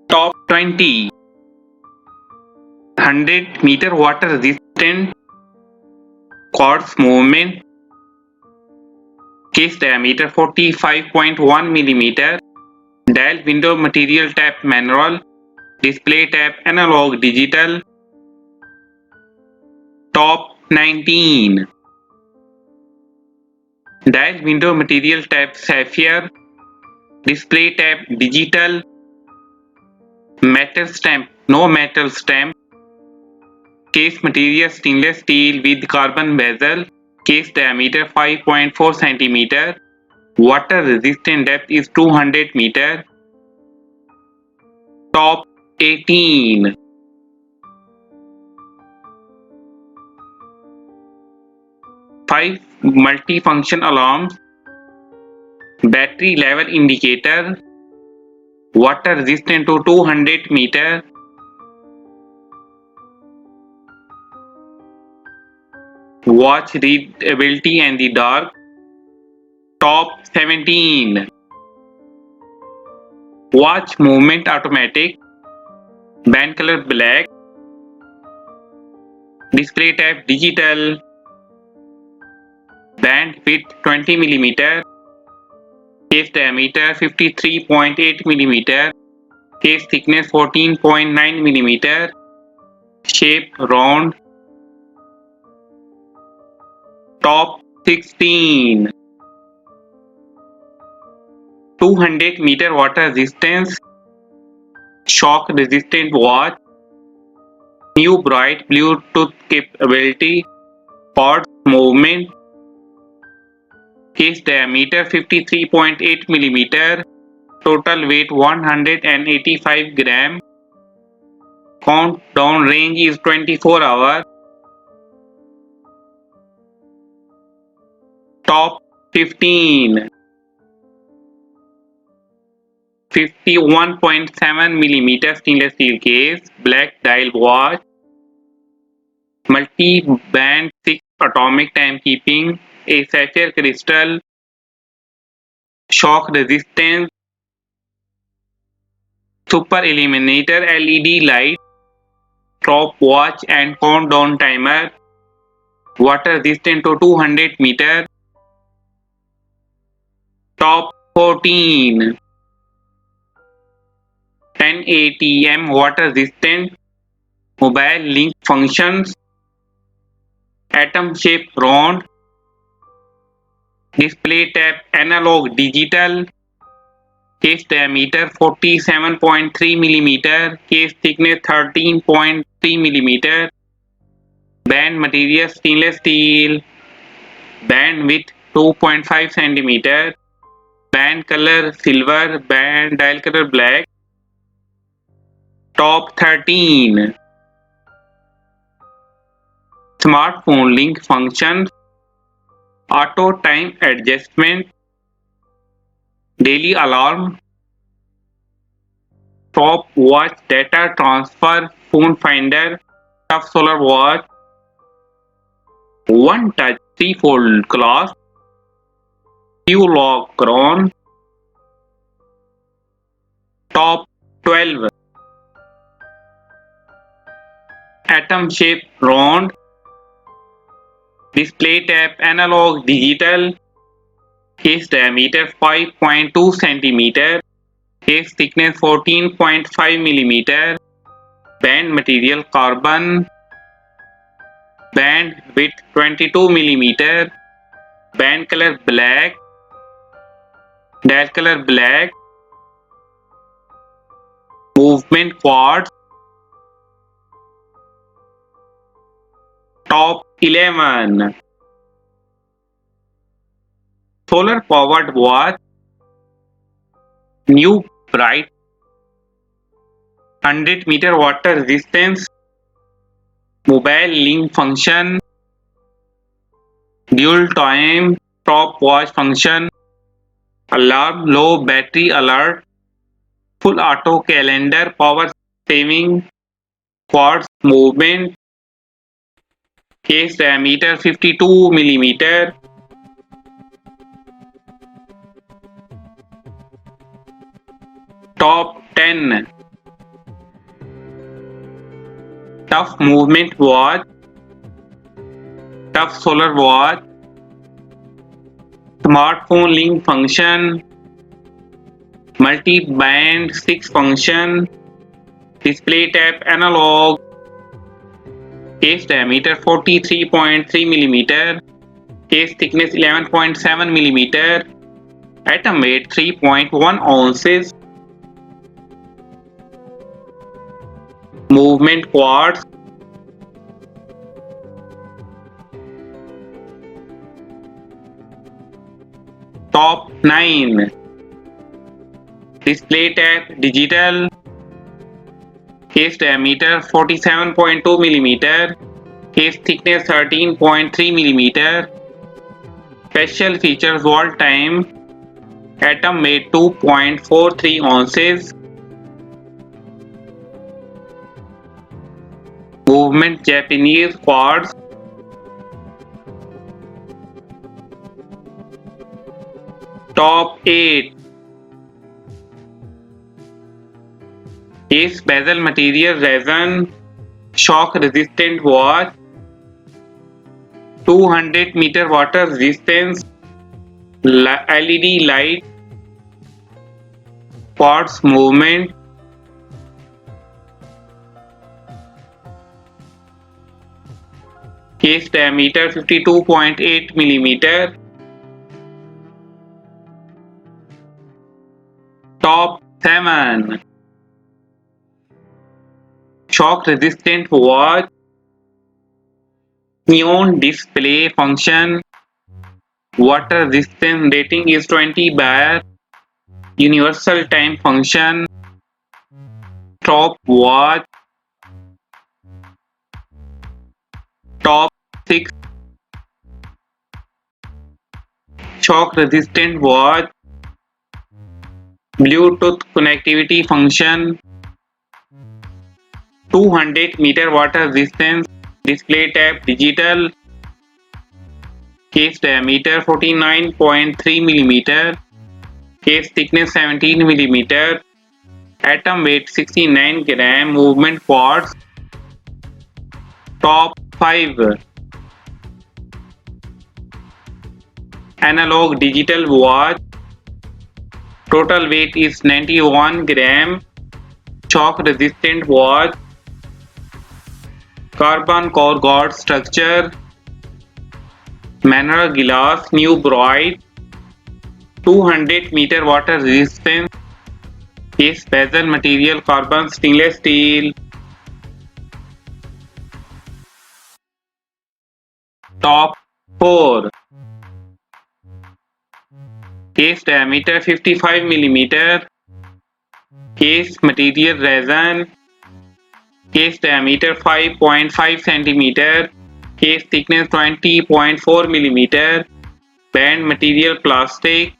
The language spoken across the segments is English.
Top 20 100-meter water resistant quartz movement. Case diameter 45.1 mm. Dial window material tap manual. Display tap analog digital. Top 19 Dial window material tap sapphire. Display tap digital. Metal stamp, no metal stamp. Case material stainless steel with carbon bezel. Case diameter 5.4 cm. Water resistant depth is 200 meter. Top 18 5 multifunction alarms. Battery level indicator. Water resistant to 200 meter. Watch readability and the dark. Top 17 Watch movement automatic. Band color black. Display type digital. Band width 20 mm. Case diameter 53.8 mm. Case thickness 14.9 mm. Shape round. Top 16 200 meter water resistance. Shock resistant watch. New bright Bluetooth capability. Quartz movement. Case diameter 53.8 mm. Total weight 185 gram. Countdown range is 24 hours. Top 15 51.7 mm stainless steel case. Black dial watch. Multi-band 6 atomic timekeeping. A sapphire crystal. Shock resistance. Super illuminator LED light. Stopwatch and countdown timer. Water resistant to 200 meter. Top 14 10 ATM water resistant. Mobile link functions. Atom shape round. Display tap analog digital. Case diameter 47.3 mm. Case thickness 13.3 mm. Band material stainless steel. Band width 2.5 cm. Band color silver. Band dial color black. Top 13 Smartphone link functions. Auto time adjustment. Daily alarm. Stopwatch data transfer. Phone finder. Tough solar watch. One touch 3-fold clasp. Q-lock crown. Top 12 Atom shape round. Display tap analog digital. Case diameter 5.2 cm. Case thickness 14.5 mm. Band material carbon. Band width 22 mm. Band color black. Dial color black. Movement quartz. Top 11 Solar powered watch. New bright 100 meter water resistance. Mobile link function. Dual time stopwatch function. Alarm low battery alert. Full auto calendar power saving. Quartz movement. Case diameter 52 mm. Top 10. Tough movement watch, tough solar watch, smartphone link function, multi-band 6 function, display tap analog, case diameter 43.3 mm, case thickness 11.7 mm, atom weight 3.1 ounces, movement quartz, top 9. Display tap digital, case diameter 47.2 mm, case thickness 13.3 mm, special features wall time, atom weight 2.43 ounces, movement Japanese quartz, top 8. Case bezel material resin, shock resistant watch, 200 meter water resistance, LED light, quartz movement, case diameter 52.8 mm, top 7. Shock resistant watch, neon display function, water resistance rating is 20 bar, universal time function, top watch, top 6. Shock resistant watch, Bluetooth connectivity function, 200 meter water resistance, display tap digital, case diameter 49.3 mm, case thickness 17 mm, atom weight 69 gram, movement quartz, top 5. Analog digital watch, total weight is 91 gram, shock resistant watch, carbon core guard structure, mineral glass, new bright, 200 meter water resistance, case bezel material carbon stainless steel, top 4. Case diameter 55 mm, case material resin, case diameter 5.5 cm, case thickness 20.4 mm, band material plastic,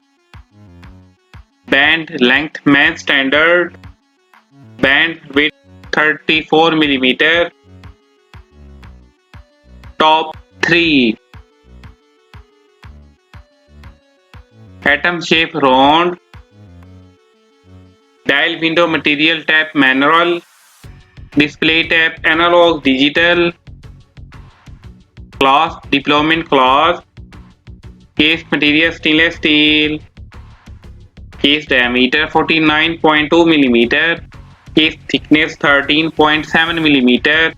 band length match standard, band width 34 mm, top 3. Atom shape round, dial window material tap manual, display tap analog digital, glass deployment glass, case material stainless steel, case diameter 49.2 mm, case thickness 13.7 mm,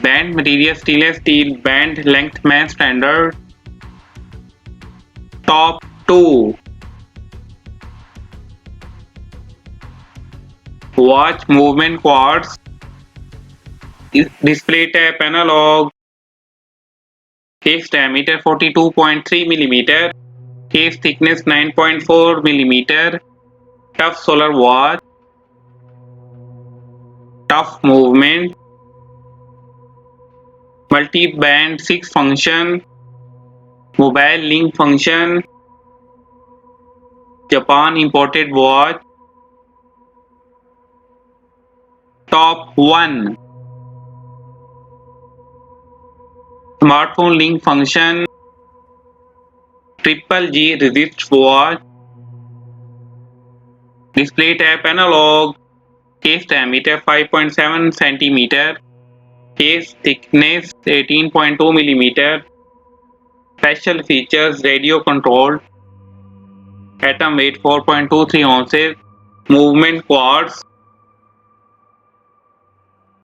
band material stainless steel, band length match standard, top 2. Watch movement quartz, display tap analog, case diameter 42.3 mm, case thickness 9.4 mm, tough solar watch, tough movement, multi-band 6 function, mobile link function, Japan imported watch, top 1. Smartphone link function, triple G resist watch, Display type analog. Case diameter 5.7 cm. Case thickness 18.2 mm. Special features: radio controlled. Atom weight 4.23 ounces. Movement quartz.